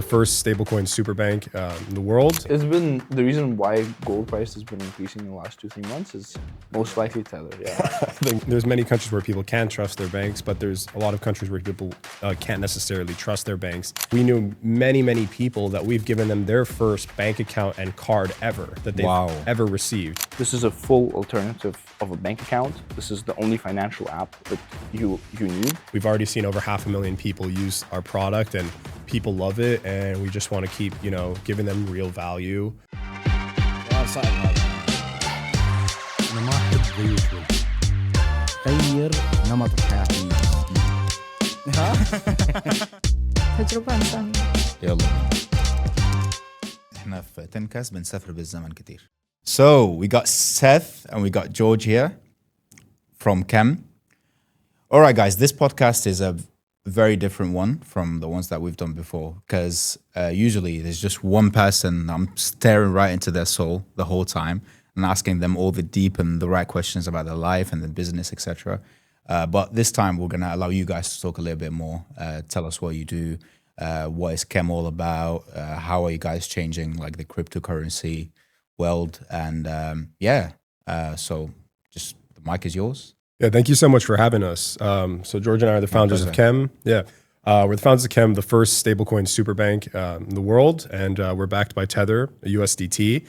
The first stablecoin super bank in the world. It's been the reason why gold price has been increasing in the last 2-3 months is most likely Tether. Yeah. I think there's many countries where people can trust their banks, but there's a lot of countries where people can't necessarily trust their banks. We knew many people that we've given them their first bank account and card ever that they've ever received. This is a full alternative of a bank account. This is the only financial app that you need. We've already seen over 500,000 people use our product and people love it, and we just want to keep, giving them real value. غير نمط حياتي. تجربة إنسانية. يلا. إحنا في TenCast بنسافر بالزمن كتير. So we got Seth and we got George here from Chem. All right, guys, this podcast is a very different one from the ones that we've done before because usually there's just one person. I'm staring right into their soul the whole time and asking them all the deep and the right questions about their life and the business, etc. But this time we're going to allow you guys to talk a little bit more. Tell us what you do, what is Chem all about, how are you guys changing like the cryptocurrency world, and so just the mic is yours. Yeah, thank you so much for having us. So George and I are the founders of Chem. Yeah, we're the founders of Chem, the first stablecoin super bank in the world, and we're backed by Tether, a USDT.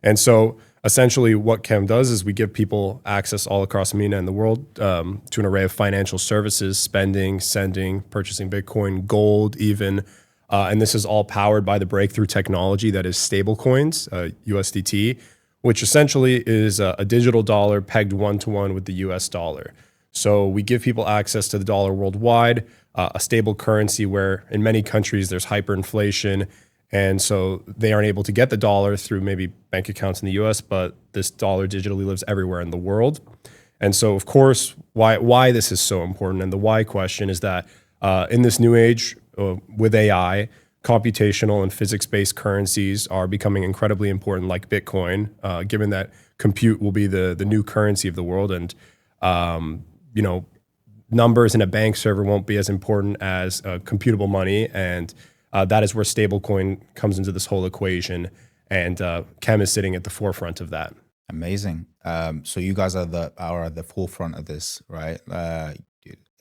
And so essentially what Chem does is we give people access all across MENA and the world to an array of financial services, spending, sending, purchasing Bitcoin, gold even. And this is all powered by the breakthrough technology that is stablecoins, USDT, which essentially is a digital dollar pegged one-to-one with the US dollar. So we give people access to the dollar worldwide, a stable currency where in many countries there's hyperinflation, and so they aren't able to get the dollar through maybe bank accounts in the US, but this dollar digitally lives everywhere in the world. And so, of course, why this is so important, and the why question is that in this new age with AI, computational and physics-based currencies are becoming incredibly important, like Bitcoin, given that compute will be the new currency of the world. And, numbers in a bank server won't be as important as computable money. And that is where stablecoin comes into this whole equation. And Chem is sitting at the forefront of that. Amazing. So you guys are at the forefront of this, right?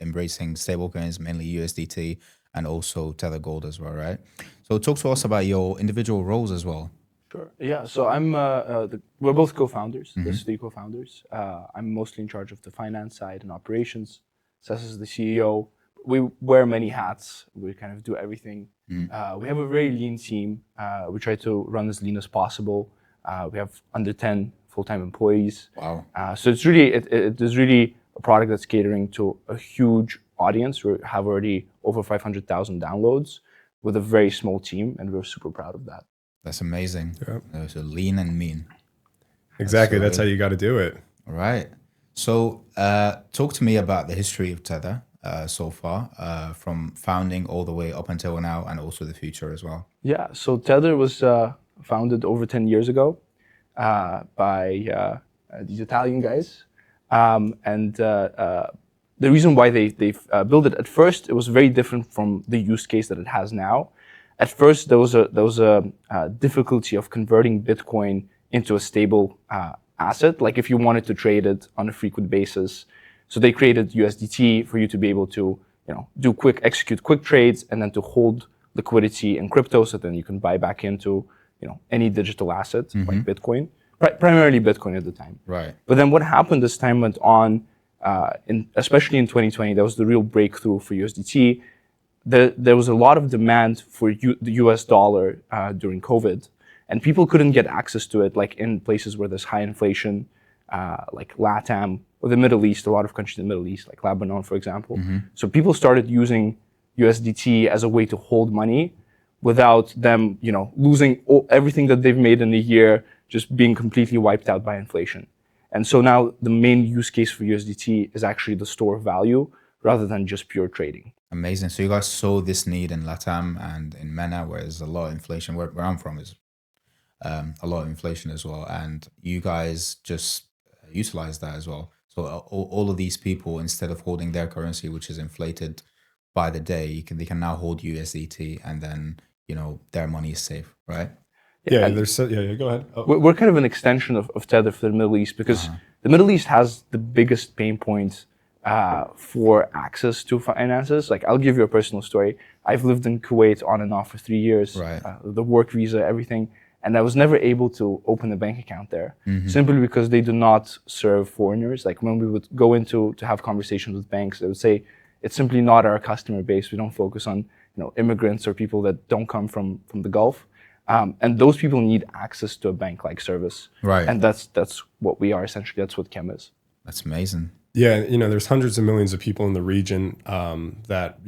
Embracing stablecoins, mainly USDT, and also Tether Gold as well, right? So talk to us about your individual roles as well. Sure. Yeah. So I'm. We're both co-founders. There's 3 co-founders. I'm mostly in charge of the finance side and operations. Seth is the CEO. We wear many hats. We kind of do everything. We have a very lean team. We try to run as lean as possible. We have under 10 full-time employees. Wow. So it's really it is really a product that's catering to a huge audience. We have already over 500,000 downloads with a very small team, and we're super proud of that. That's amazing. Yeah. So lean and mean. Exactly. That's how you got to do it. All right. So talk to me about the history of Tether so far, from founding all the way up until now, and also the future as well. Yeah. So Tether was founded over 10 years ago by these Italian guys. The reason why they built it, at first, it was very different from the use case that it has now. At first, there was a difficulty of converting Bitcoin into a stable asset, like if you wanted to trade it on a frequent basis. So they created USDT for you to be able to, execute quick trades, and then to hold liquidity in crypto, so then you can buy back into, any digital asset like Bitcoin, primarily Bitcoin at the time. Right. But then what happened as time went on, especially in 2020, that was the real breakthrough for USDT. There was a lot of demand for the US dollar during COVID, and people couldn't get access to it, like in places where there's high inflation, like LATAM or the Middle East, a lot of countries in the Middle East, like Lebanon, for example. So people started using USDT as a way to hold money without them, losing everything that they've made in a year, just being completely wiped out by inflation. And so now the main use case for USDT is actually the store of value rather than just pure trading. Amazing. So you guys saw this need in LATAM and in MENA, where there's a lot of inflation. Where I'm from is a lot of inflation as well. And you guys just utilize that as well. So all of these people, instead of holding their currency, which is inflated by the day, they can now hold USDT, and then their money is safe, right? Yeah, go ahead. Oh. We're kind of an extension of Tether for the Middle East because the Middle East has the biggest pain points for access to finances. Like, I'll give you a personal story. I've lived in Kuwait on and off for 3 years, right. The work visa, everything. And I was never able to open a bank account there, simply because they do not serve foreigners. Like, when we would go into to have conversations with banks, they would say, it's simply not our customer base. We don't focus on immigrants or people that don't come from the Gulf. And those people need access to a bank-like service. Right. And that's what we are, essentially. That's what Chem is. That's amazing. Yeah, there's hundreds of millions of people in the region that,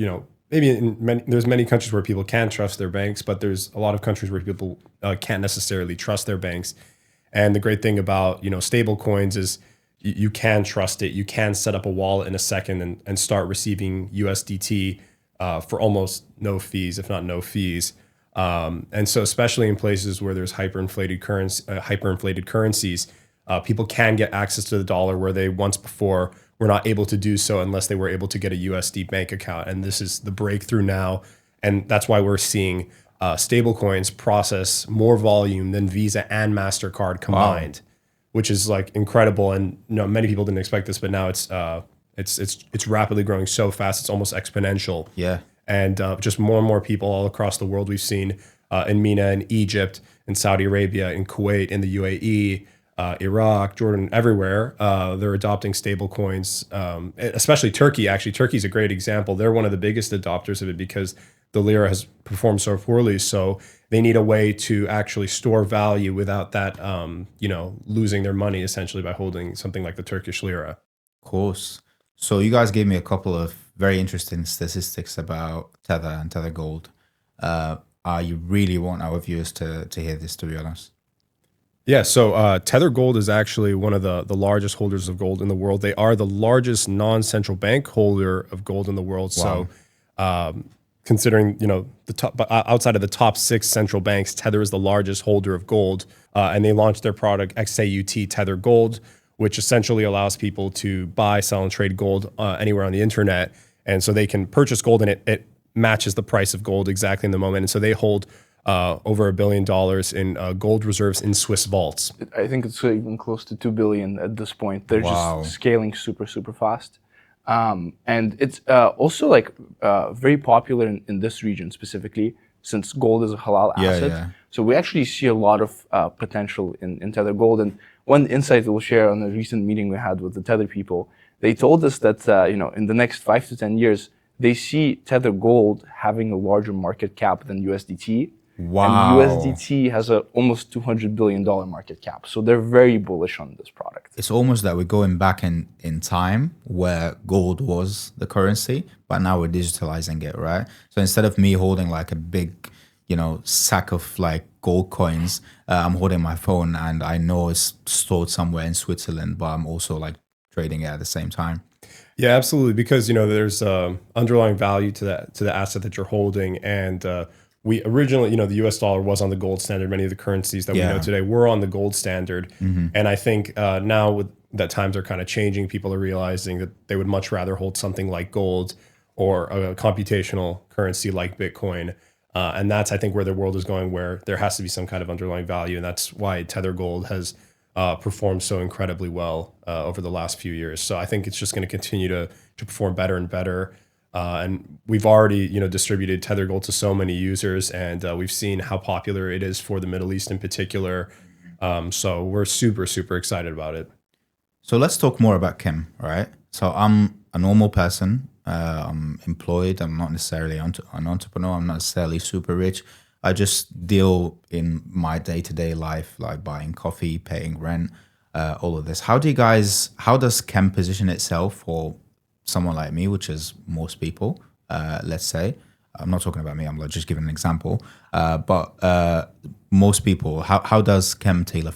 maybe there's many countries where people can trust their banks, but there's a lot of countries where people can't necessarily trust their banks. And the great thing about, stable coins is you can trust it. You can set up a wallet in a second and start receiving USDT for almost no fees, if not no fees. And so especially in places where there's hyperinflated currencies, people can get access to the dollar where they once before were not able to do so unless they were able to get a USD bank account. And this is the breakthrough now. And that's why we're seeing stablecoins process more volume than Visa and MasterCard combined, which is like incredible. And many people didn't expect this, but now it's rapidly growing so fast. It's almost exponential. Yeah. And just more and more people all across the world. We've seen in MENA, in Egypt, in Saudi Arabia, in Kuwait, in the UAE, Iraq, Jordan, everywhere. They're adopting stable coins, especially Turkey. Actually, Turkey's a great example. They're one of the biggest adopters of it because the lira has performed so poorly. So they need a way to actually store value without that, losing their money essentially by holding something like the Turkish lira. Of course. So you guys gave me a couple of very interesting statistics about Tether and Tether Gold. I really want our viewers to hear this, to be honest. Yeah, so Tether Gold is actually one of the largest holders of gold in the world. They are the largest non-central bank holder of gold in the world. Wow. So considering, the top, outside of the top 6 central banks, Tether is the largest holder of gold. And they launched their product, XAUT Tether Gold, which essentially allows people to buy, sell, and trade gold anywhere on the internet. And so they can purchase gold and it matches the price of gold exactly in the moment. And so they hold over $1 billion in gold reserves in Swiss vaults. I think it's even close to 2 billion at this point. They're just scaling super, super fast. And it's also very popular in this region specifically, since gold is a halal asset. Yeah. So we actually see a lot of potential in Tether Gold. And one insight we'll share on a recent meeting we had with the Tether people, they told us that in the next 5 to 10 years, they see Tether Gold having a larger market cap than USDT. Wow. And USDT has a almost $200 billion market cap. So they're very bullish on this product. It's almost that we're going back in time where gold was the currency, but now we're digitalizing it, right? So instead of me holding like a big, sack of like gold coins, I'm holding my phone and I know it's stored somewhere in Switzerland, but I'm also like trading it at the same time. Yeah, absolutely. Because, there's underlying value to the asset that you're holding. And we originally, the US dollar was on the gold standard. Many of the currencies that we know today were on the gold standard. And I think now that times are kind of changing, people are realizing that they would much rather hold something like gold or a computational currency like Bitcoin. And that's, I think, where the world is going, where there has to be some kind of underlying value. And that's why Tether Gold has performed so incredibly well over the last few years. So I think it's just going to continue to perform better and better. And we've already, distributed Tether Gold to so many users, and we've seen how popular it is for the Middle East in particular. So we're super, super excited about it. So let's talk more about Kim, right? So I'm a normal person. I'm employed. I'm not necessarily an entrepreneur. I'm not necessarily super rich. I just deal in my day-to-day life, like buying coffee, paying rent, all of this. How does Chem position itself for someone like me, which is most people, let's say? I'm not talking about me, I'm just giving an example. But most people, how does Chem tailor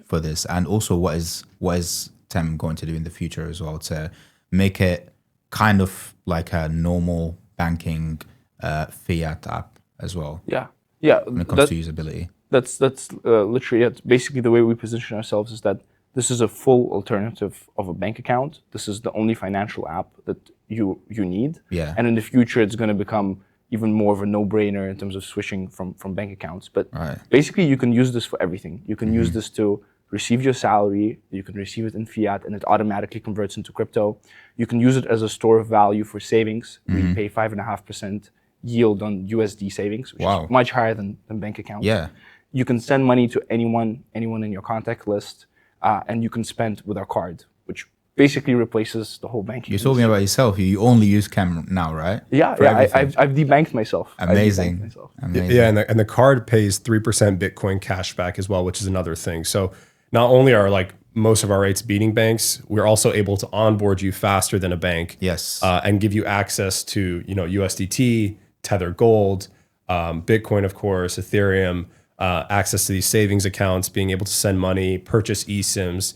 for this? And also what is Chem going to do in the future as well to make it kind of like a normal banking fiat app as well? Yeah. When it comes to usability. That's literally it. Basically, the way we position ourselves is that this is a full alternative of a bank account. This is the only financial app that you need. Yeah. And in the future, it's going to become even more of a no-brainer in terms of switching from bank accounts. But Right. basically, you can use this for everything. You can use this to receive your salary, you can receive it in fiat, and it automatically converts into crypto. You can use it as a store of value for savings. We pay 5.5% yield on USD savings, which Wow. is much higher than bank accounts. Yeah. You can send money to anyone in your contact list, and you can spend with our card, which basically replaces the whole banking. You're talking about yourself. You only use Cam now, right? Yeah, I've debanked myself. I've Amazing. debanked myself. Amazing. Yeah, and the card pays 3% Bitcoin cashback as well, which is another thing. So not only are like most of our rates beating banks, we're also able to onboard you faster than a bank. Yes. And give you access to USDT, Tether Gold, Bitcoin, of course, Ethereum, access to these savings accounts, being able to send money, purchase eSIMs.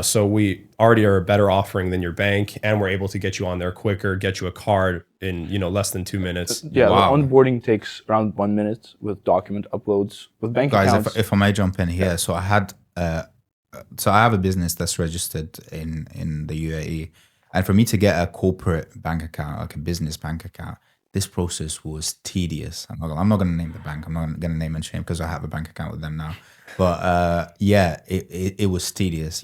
So we already are a better offering than your bank, and we're able to get you on there quicker, get you a card in less than 2 minutes. Yeah, Wow. the onboarding takes around 1 minute with document uploads. With bank Guys, accounts, if I may jump in here, so I have a business that's registered in the UAE, and for me to get a corporate bank account, like a business bank account, this process was tedious. I'm not going to name the bank. I'm not going to name and shame because I have a bank account with them now. But yeah, it was tedious.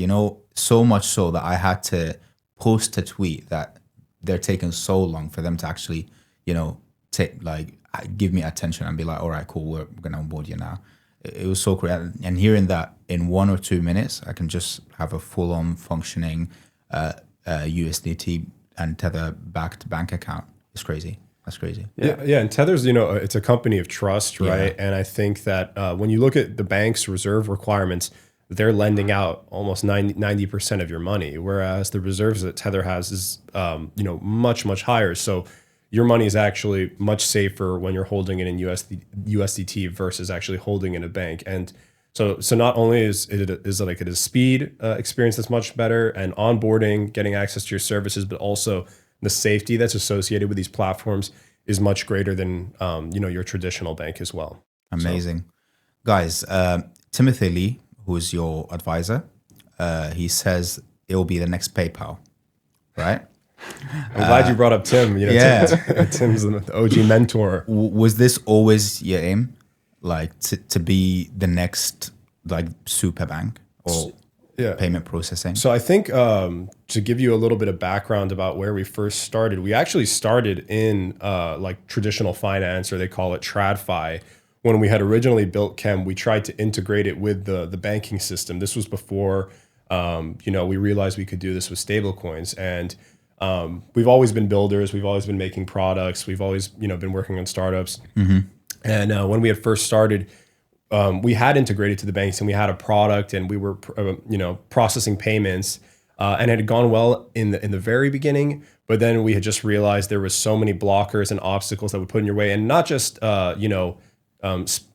So much so that I had to post a tweet that they're taking so long for them to actually, give me attention and be like, all right, cool, we're going to onboard you now. It was so great. And hearing that in 1 or 2 minutes, I can just have a full-on functioning USDT and Tether-backed bank account. It's crazy. That's crazy. Yeah, and Tether's, it's a company of trust, right? And I think that when you look at the bank's reserve requirements, they're lending out almost 90% of your money, whereas the reserves that Tether has is, much, much higher. So your money is actually much safer when you're holding it in USDT versus actually holding it in a bank. And so not only is it a speed experience that's much better and onboarding, getting access to your services, but also the safety that's associated with these platforms is much greater than your traditional bank as well. Amazing. Guys, Timothy Lee, who is your advisor, he says it will be the next PayPal, right? I'm glad you brought up Tim. Tim's the OG mentor. Was this always your aim, like to be the next like super bank or payment processing? So I think to give you a little bit of background about where we first started, we actually started in like traditional finance, or they call it TradFi. When we had originally built Chem, we tried to integrate it with the banking system. This was before we realized we could do this with stablecoins. And we've always been builders. We've always been making products. We've always been working on startups. And when we had first started, we had integrated to the banks and we had a product and we were processing payments and it had gone well in the very beginning. But then we had just realized there was so many blockers and obstacles that would put in your way, and not just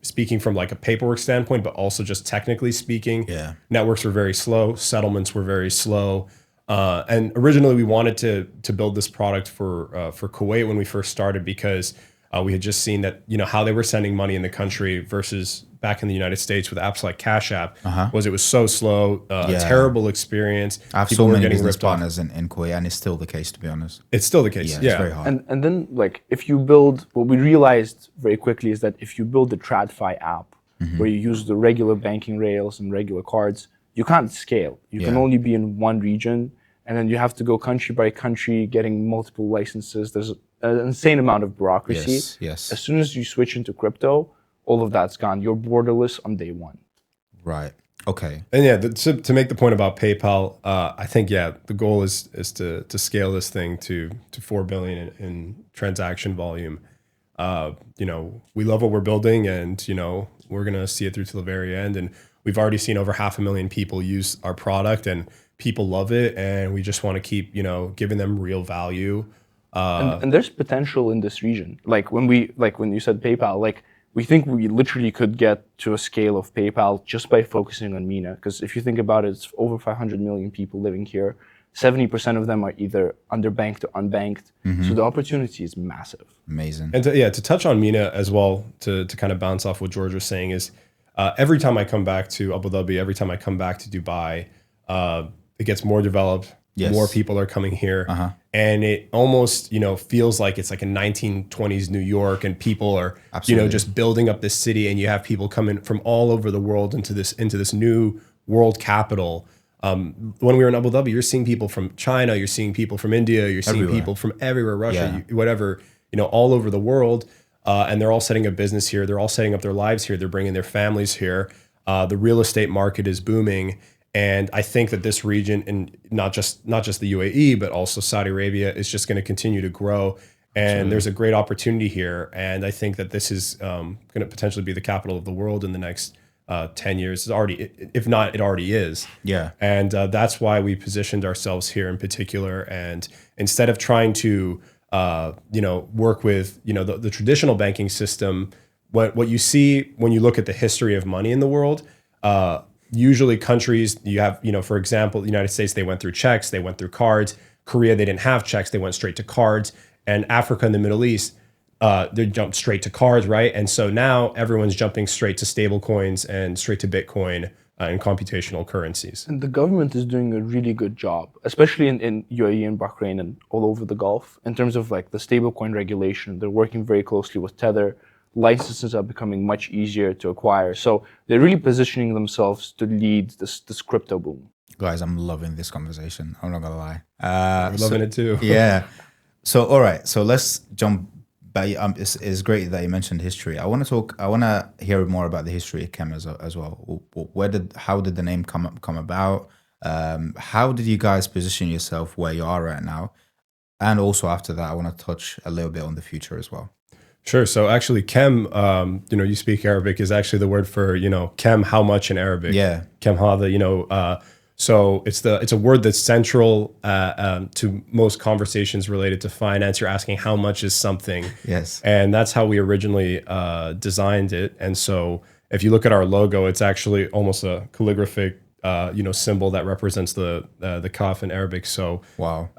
speaking from like a paperwork standpoint, but also just technically speaking. Networks were very slow. Settlements were very slow. And originally we wanted to build this product for Kuwait when we first started, because we had just seen that, how they were sending money in the country versus back in the United States with apps like Cash App, it was so slow, a terrible experience. I have People so were many getting business ripped off. partners in Kuwait, and it's still the case, to be honest. It's still the case. It's very hard. And then like if you build, what we realized very quickly is that if you build the TradFi app where you use the regular banking rails and regular cards, you can't scale. You can only be in one region, and then you have to go country by country getting multiple licenses. There's an insane amount of bureaucracy. Yes. As soon as you switch into crypto, all of that's gone. You're borderless on day one. Right. Okay. And to make the point about PayPal, I think the goal is to scale this thing to 4 billion in transaction volume. We love what we're building, and we're gonna see it through to the very end. And we've already seen over 500,000 people use our product, and people love it. And we just want to keep giving them real value. And there's potential in this region. Like when you said PayPal, we think we literally could get to a scale of PayPal just by focusing on MENA. Because if you think about it, it's over 500 million people living here. 70% of them are either underbanked or unbanked. So the opportunity is massive. Amazing. And to touch on MENA as well, to kind of bounce off what George was saying, is every time I come back to Abu Dhabi, every time I come back to Dubai, it gets more developed. Yes. More people are coming here. and it almost, feels like it's like a 1920s New York, and people are, just building up this city, and you have people coming from all over the world into this new world capital. When we were in Abu Dhabi, you're seeing people from China, you're seeing people from India, you're seeing people from everywhere, Russia, whatever, all over the world. And they're all setting up business here. They're all setting up their lives here. They're bringing their families here. The real estate market is booming. And I think that this region, and not just the UAE, but also Saudi Arabia, is just going to continue to grow. And there's a great opportunity here. And I think that this is going to potentially be the capital of the world in the next 10 years. It's already, if not, it already is. Yeah. And that's why we positioned ourselves here in particular. And instead of trying to, work with, the traditional banking system, what you see when you look at the history of money in the world, usually countries, you have, for example, the United States, they went through checks, they went through cards. Korea, they didn't have checks, they went straight to cards. And Africa and the Middle East, they jumped straight to cards, right? And so now everyone's jumping straight to stable coins and straight to Bitcoin and computational currencies. And the government is doing a really good job, especially in UAE and Bahrain and all over the Gulf, in terms of like the stablecoin regulation. They're working very closely with Tether. Licenses are becoming much easier to acquire. So they're really positioning themselves to lead this crypto boom. Guys, I'm loving this conversation. I'm not gonna lie. We're loving it too. Yeah. So, all right. So let's jump back. It's great that you mentioned history. I want to hear more about the history of Chem as well. How did the name come about? How did you guys position yourself where you are right now? And also after that, I want to touch a little bit on the future as well. Sure. So actually, Chem, you speak Arabic, is actually the word for, Chem, how much in Arabic. Yeah. Chem hada, so it's a word that's central to most conversations related to finance. You're asking how much is something. Yes. And that's how we originally designed it. And so if you look at our logo, it's actually almost a calligraphic, symbol that represents the kaf in Arabic. So wow.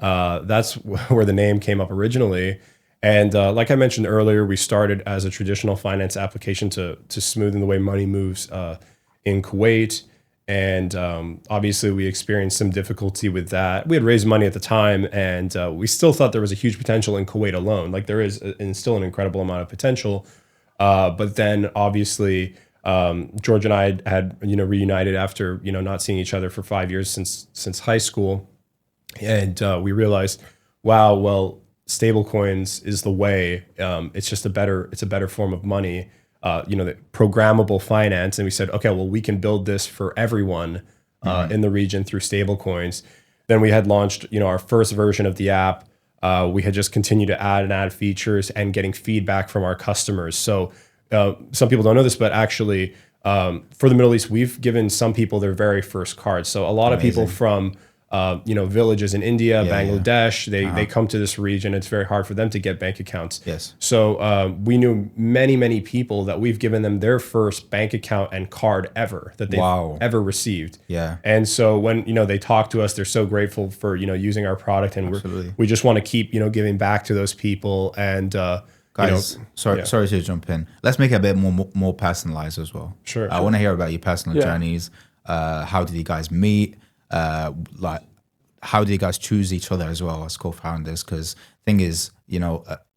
That's where the name came up originally. And like I mentioned earlier, we started as a traditional finance application to smoothen the way money moves in Kuwait. And obviously, we experienced some difficulty with that. We had raised money at the time, and we still thought there was a huge potential in Kuwait alone. Like there is still an incredible amount of potential. But then obviously, George and I had reunited after not seeing each other for 5 years since high school, and we realized, wow, well, stablecoins is the way. It's a better form of money. The programmable finance, and we said, okay, well, we can build this for everyone in the region through stablecoins. Then we had launched, our first version of the app. We had just continued to add features and getting feedback from our customers. So some people don't know this, but actually, for the Middle East, we've given some people their very first cards. So a lot of people from villages in India, Bangladesh, they come to this region. It's very hard for them to get bank accounts. Yes. So we knew many people that we've given them their first bank account and card ever that they've ever received. Yeah. And so when they talk to us, they're so grateful for using our product, and we just want to keep giving back to those people. And guys, sorry to jump in. Let's make it a bit more personalized as well. Sure. I want to hear about your personal journeys. How did you guys meet? How do you guys choose each other as well as co-founders? Because thing is,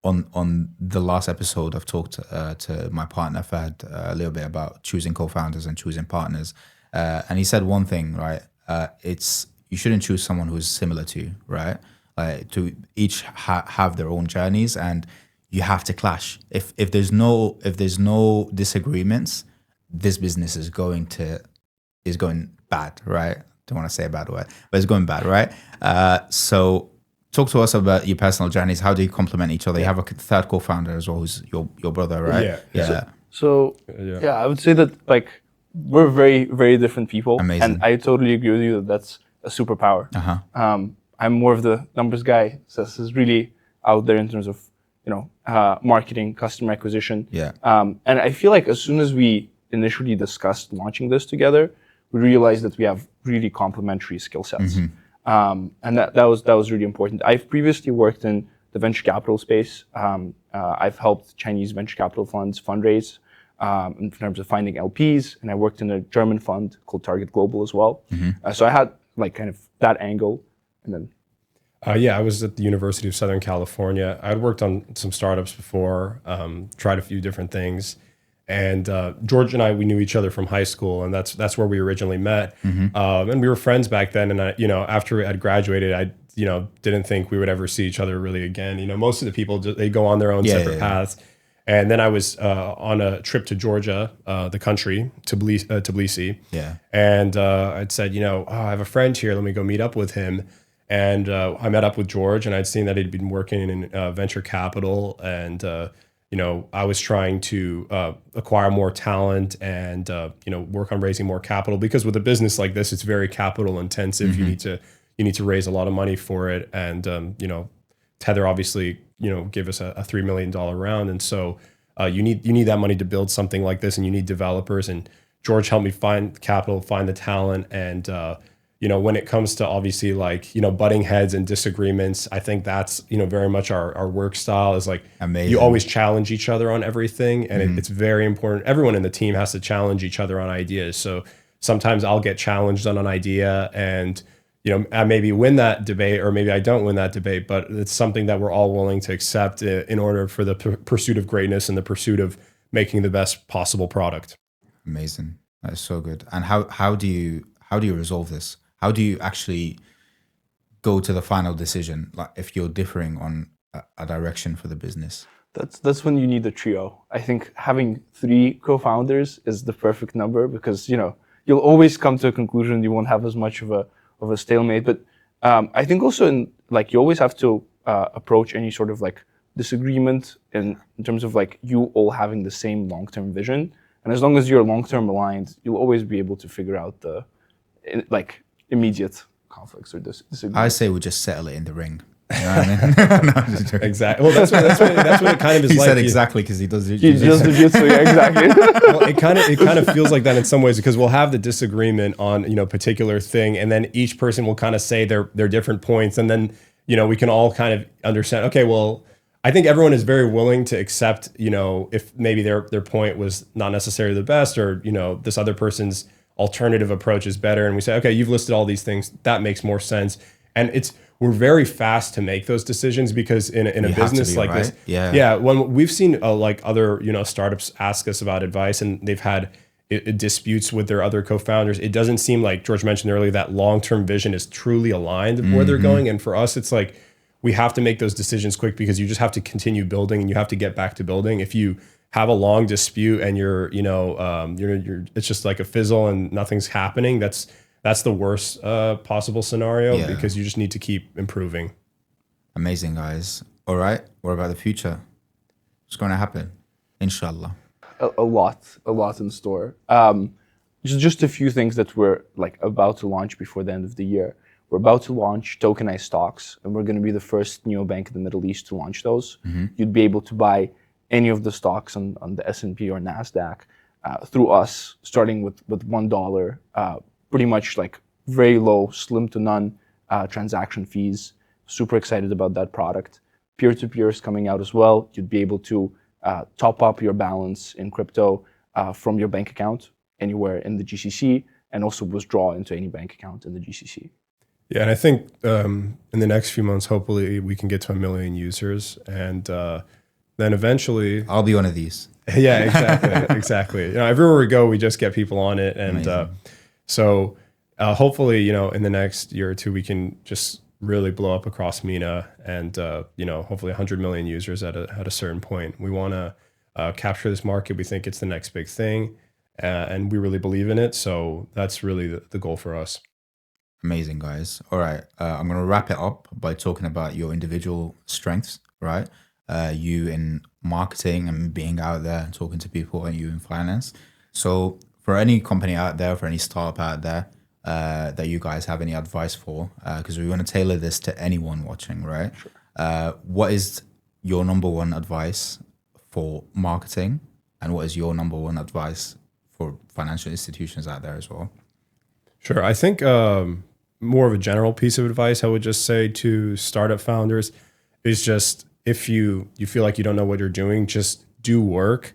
on the last episode, I've talked to my partner Fahd a little bit about choosing co-founders and choosing partners, and he said one thing, right? It's you shouldn't choose someone who's similar to you, right? To each have their own journeys, and you have to clash. If there's no disagreements, this business is going bad, right? Don't want to say a bad word, but it's going bad, right? So talk to us about your personal journeys. How do you complement each other? You have a third co-founder as well, who's your brother, right? Yeah. So I would say that we're very, very different people. Amazing. And I totally agree with you that that's a superpower. I'm more of the numbers guy. Seth is really out there in terms of marketing, customer acquisition. Yeah. And I feel like as soon as we initially discussed launching this together, we realized that we have really complementary skill sets. And that was really important. I've previously worked in the venture capital space. I've helped Chinese venture capital funds fundraise in terms of finding LPs, and I worked in a German fund called Target Global as well. So I had kind of that angle, and then Yeah, I was at the University of Southern California. I'd worked on some startups before, tried a few different things. And George and I, we knew each other from high school, and that's where we originally met. And we were friends back then. And after I'd graduated, I didn't think we would ever see each other really again. Most of the people they go on their own separate paths. And then I was on a trip to Georgia, the country, Tbilisi. Yeah. And I'd said, I have a friend here. Let me go meet up with him. And I met up with George, and I'd seen that he'd been working in venture capital, and I was trying to acquire more talent and work on raising more capital, because with a business like this, it's very capital intensive. You need to raise a lot of money for it, and Tether obviously gave us a $3 million round, and so you need that money to build something like this, and you need developers. And George helped me find capital, find the talent, and when it comes to obviously butting heads and disagreements, I think that's, very much our work style is amazing. You always challenge each other on everything. And it's very important. Everyone in the team has to challenge each other on ideas. So sometimes I'll get challenged on an idea and, I maybe win that debate, or maybe I don't win that debate, but it's something that we're all willing to accept in order for the pursuit of greatness and the pursuit of making the best possible product. Amazing. That is so good. And how do you resolve this? How do you actually go to the final decision, like if you're differing on a direction for the business? That's when you need a trio. I think having 3 co-founders is the perfect number, because you'll always come to a conclusion. You won't have as much of a stalemate. But I think also you always have to approach any sort of disagreement in terms of you all having the same long-term vision. And as long as you're long-term aligned, you'll always be able to figure out the immediate conflicts or disagreements. I say we just settle it in the ring. You know what I mean? Exactly. Well, that's what it kind of is. He like. said exactly because he does. He does jiu-jitsu, yeah, exactly. Well, it kind of feels like that in some ways, because we'll have the disagreement on particular thing, and then each person will kind of say their different points, and then we can all kind of understand. Okay, well, I think everyone is very willing to accept if maybe their point was not necessarily the best, or this other person's alternative approach is better, and we say, okay, you've listed all these things, that makes more sense. And we're very fast to make those decisions, because in a business like this, when we've seen other startups ask us about advice, and they've had disputes with their other co-founders, it doesn't seem like George mentioned earlier that long-term vision is truly aligned with where they're going. And for us, it's we have to make those decisions quick, because you just have to continue building, and you have to get back to building. If you have a long dispute and you're it's just like a fizzle and nothing's happening, that's the worst possible scenario, because you just need to keep improving. Amazing, guys. All right, what about the future? What's going to happen? Inshallah. A lot in store. Just a few things that we're about to launch before the end of the year. We're about to launch tokenized stocks, and we're going to be the first neobank in the Middle East to launch those. You'd be able to buy any of the stocks on the S&P or NASDAQ through us, starting with $1, pretty much very low, slim to none transaction fees. Super excited about that product. Peer-to-peer is coming out as well. You'd be able to top up your balance in crypto from your bank account anywhere in the GCC, and also withdraw into any bank account in the GCC. Yeah, and I think in the next few months, hopefully we can get to 1 million users, and then eventually I'll be one of these. Yeah, exactly. Everywhere we go, we just get people on it, and so hopefully, in the next year or two, we can just really blow up across MENA, and hopefully 100 million users at a certain point. We want to capture this market. We think it's the next big thing, and we really believe in it. So that's really the goal for us. Amazing, guys. All right, I'm going to wrap it up by talking about your individual strengths, right? You in marketing and being out there and talking to people, and you in finance. So for any company out there, for any startup out there that you guys have any advice for, because we want to tailor this to anyone watching, right? Sure. What is your number one advice for marketing, and what is your number one advice for financial institutions out there as well? Sure. I think more of a general piece of advice I would just say to startup founders is just, if you feel like you don't know what you're doing, just do work.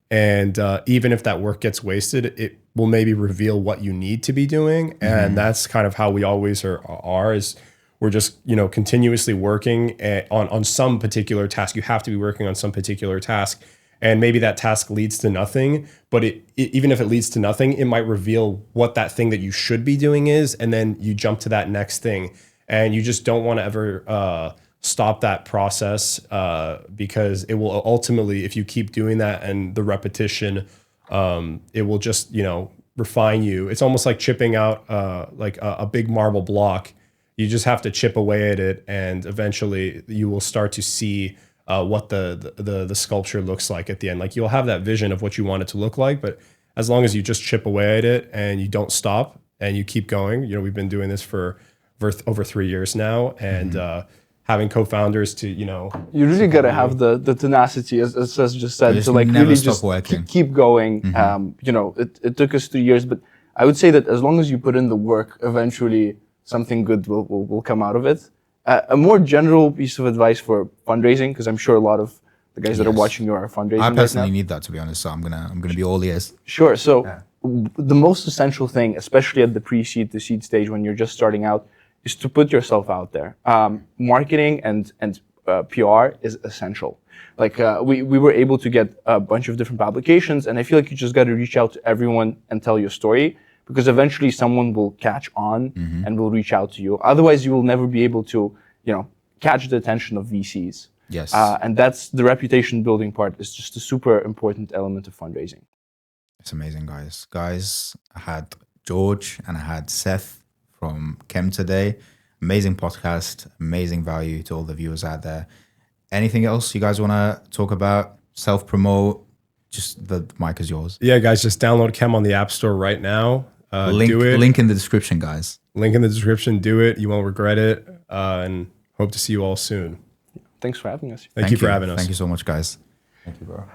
And even if that work gets wasted, it will maybe reveal what you need to be doing. And that's kind of how we always are is we're just, continuously working on some particular task. You have to be working on some particular task. And maybe that task leads to nothing, but even if it leads to nothing, it might reveal what that thing that you should be doing is, and then you jump to that next thing. And you just don't want to ever stop that process because it will ultimately, if you keep doing that and the repetition, it will just, refine you. It's almost like chipping out like a big marble block. You just have to chip away at it, and eventually you will start to see what the sculpture looks like at the end. Like, you'll have that vision of what you want it to look like, but as long as you just chip away at it and you don't stop and you keep going, we've been doing this for over 3 years now, and having co-founders to, you really got to have the tenacity, as Seth just said, to like never really stop just working. keep going. It took us 3 years, but I would say that as long as you put in the work, eventually something good will come out of it. A more general piece of advice for fundraising, because I'm sure a lot of the guys that are watching you are fundraising I right personally now. need that, to be honest. So I'm gonna be all ears. Sure. So the most essential thing, especially at the pre-seed to seed stage when you're just starting out, is to put yourself out there. Marketing and PR is essential. Like we were able to get a bunch of different publications, and I feel like you just got to reach out to everyone and tell your story, because eventually someone will catch on and will reach out to you. Otherwise, you will never be able to, catch the attention of VCs. Yes. And that's the reputation building part. Is just a super important element of fundraising. It's amazing, guys. Guys, I had George and I had Seth from Chem today. Amazing podcast, amazing value to all the viewers out there. Anything else you guys want to talk about? Self-promote? Just the mic is yours. Yeah, guys, just download Chem on the App Store right now. Do it. Link in the description, guys. Link in the description. Do it. You won't regret it. And hope to see you all soon. Thanks for having us. Thank you for having us. Thank you so much, guys. Thank you, bro.